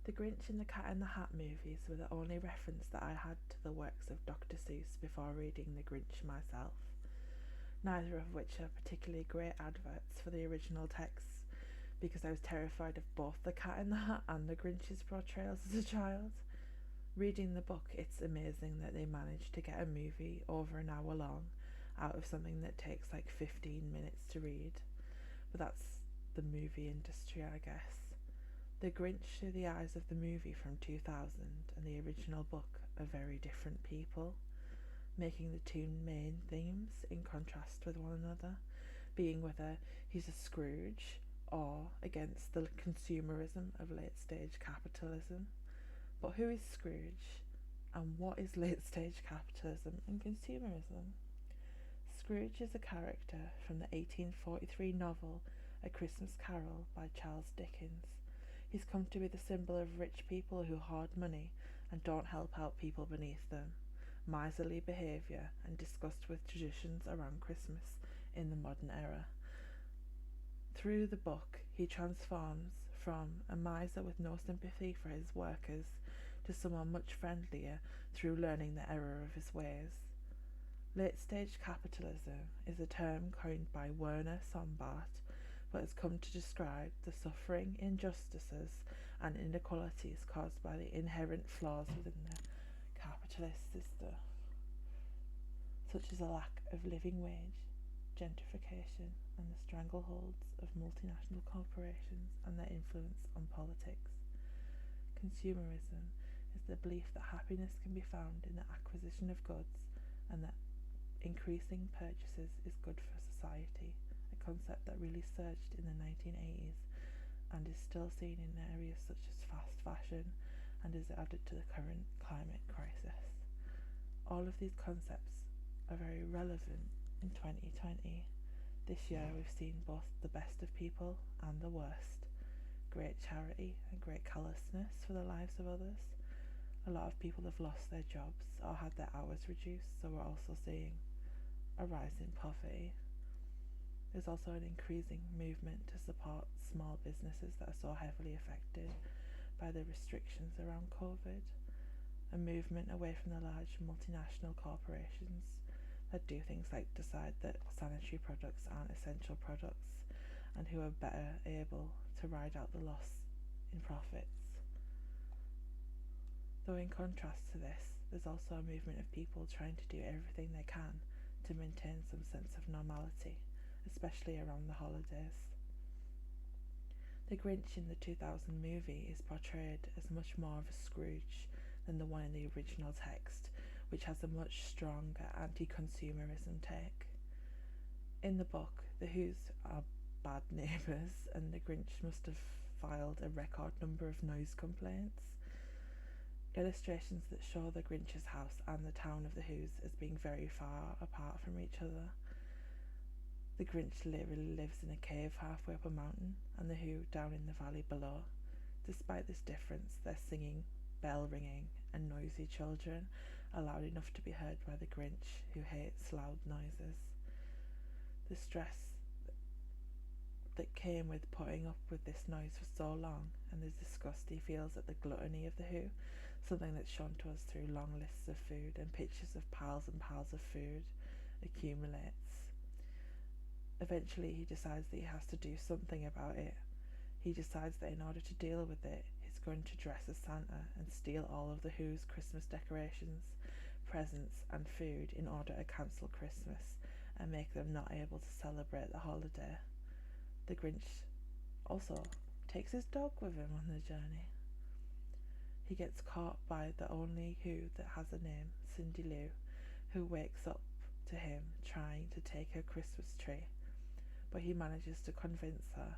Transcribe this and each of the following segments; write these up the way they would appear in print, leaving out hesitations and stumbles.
The Grinch and the Cat in the Hat movies were the only reference that I had to the works of Dr. Seuss before reading The Grinch myself, neither of which are particularly great adverts for the original texts, because I was terrified of both the Cat in the Hat and the Grinch's portrayals as a child. Reading the book, it's amazing that they managed to get a movie over an hour long out of something that takes like 15 minutes to read. But that's the movie industry, I guess. The Grinch through the eyes of the movie from 2000 and the original book are very different people, making the two main themes in contrast with one another, being whether he's a Scrooge or against the consumerism of late-stage capitalism. But who is Scrooge, and what is late-stage capitalism and consumerism? Scrooge is a character from the 1843 novel A Christmas Carol by Charles Dickens. He's come to be the symbol of rich people who hoard money and don't help out people beneath them, miserly behaviour and disgust with traditions around Christmas in the modern era. Through the book, he transforms from a miser with no sympathy for his workers to someone much friendlier through learning the error of his ways. Late-stage capitalism is a term coined by Werner Sombart, but has come to describe the suffering, injustices and inequalities caused by the inherent flaws within the capitalist system, such as a lack of living wage, gentrification and the strangleholds of multinational corporations and their influence on politics. Consumerism is the belief that happiness can be found in the acquisition of goods and that increasing purchases is good for society, a concept that really surged in the 1980s and is still seen in areas such as fast fashion and is added to the current climate crisis. All of these concepts are very relevant in 2020. This year we've seen both the best of people and the worst, great charity and great callousness for the lives of others. A lot of people have lost their jobs or had their hours reduced, so we're also seeing a rise in poverty. There's also an increasing movement to support small businesses that are so heavily affected by the restrictions around COVID, a movement away from the large multinational corporations that do things like decide that sanitary products aren't essential products and who are better able to ride out the loss in profits. Though in contrast to this, there's also a movement of people trying to do everything they can to maintain some sense of normality, especially around the holidays. The Grinch in the 2000 movie is portrayed as much more of a Scrooge than the one in the original text, which has a much stronger anti-consumerism take. In the book, the Who's are bad neighbours, and the Grinch must have filed a record number of noise complaints. Illustrations that show the Grinch's house and the town of the Who's as being very far apart from each other. The Grinch literally lives in a cave halfway up a mountain, and the Who down in the valley below. Despite this difference, their singing, bell ringing, and noisy children are loud enough to be heard by the Grinch, who hates loud noises. The stress that came with putting up with this noise for so long, and the disgust he feels at the gluttony of the Who, something that's shown to us through long lists of food and pictures of piles and piles of food, accumulates. Eventually he decides that he has to do something about it. He decides that in order to deal with it, he's going to dress as Santa and steal all of the Who's Christmas decorations, presents and food in order to cancel Christmas and make them not able to celebrate the holiday. The Grinch also takes his dog with him on the journey. He gets caught by the only Who that has a name, Cindy Lou, who wakes up to him trying to take her Christmas tree, but he manages to convince her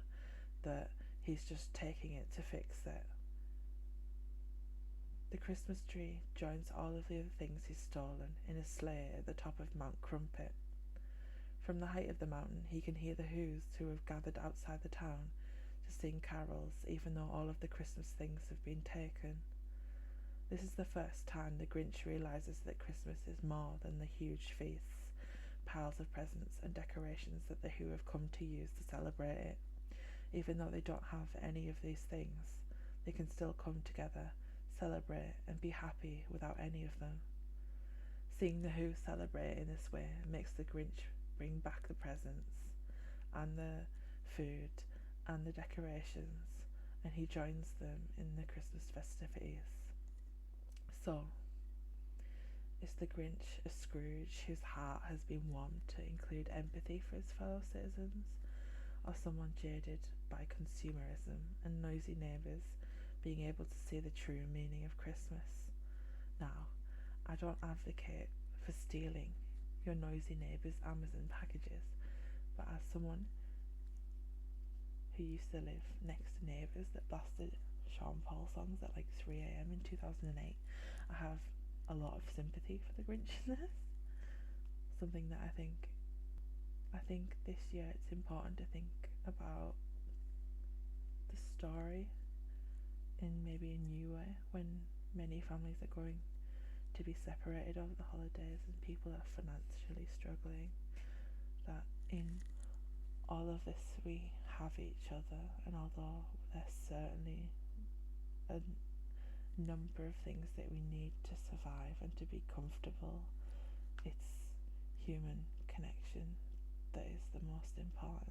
that he's just taking it to fix it. The Christmas tree joins all of the other things he's stolen in a sleigh at the top of Mount Crumpet. From the height of the mountain, he can hear the Who's who have gathered outside the town to sing carols, even though all of the Christmas things have been taken. This is the first time the Grinch realises that Christmas is more than the huge feasts, piles of presents and decorations that the Who have come to use to celebrate it. Even though they don't have any of these things, they can still come together, celebrate, and be happy without any of them. Seeing the Who celebrate in this way makes the Grinch bring back the presents and the food and the decorations, and he joins them in the Christmas festivities. So, is the Grinch a Scrooge whose heart has been warmed to include empathy for his fellow citizens, or someone jaded by consumerism and noisy neighbours being able to see the true meaning of Christmas? Now, I don't advocate for stealing your noisy neighbour's Amazon packages, but as someone who used to live next to neighbours that blasted Sean Paul songs at like 3 a.m. in 2008, I have a lot of sympathy for the Grinch in this. Something that I think this year it's important to think about the story in maybe a new way, when many families are going to be separated over the holidays and people are financially struggling, that in all of this we have each other, and although there's certainly a number of things that we need to survive and to be comfortable, it's human connection that is the most important.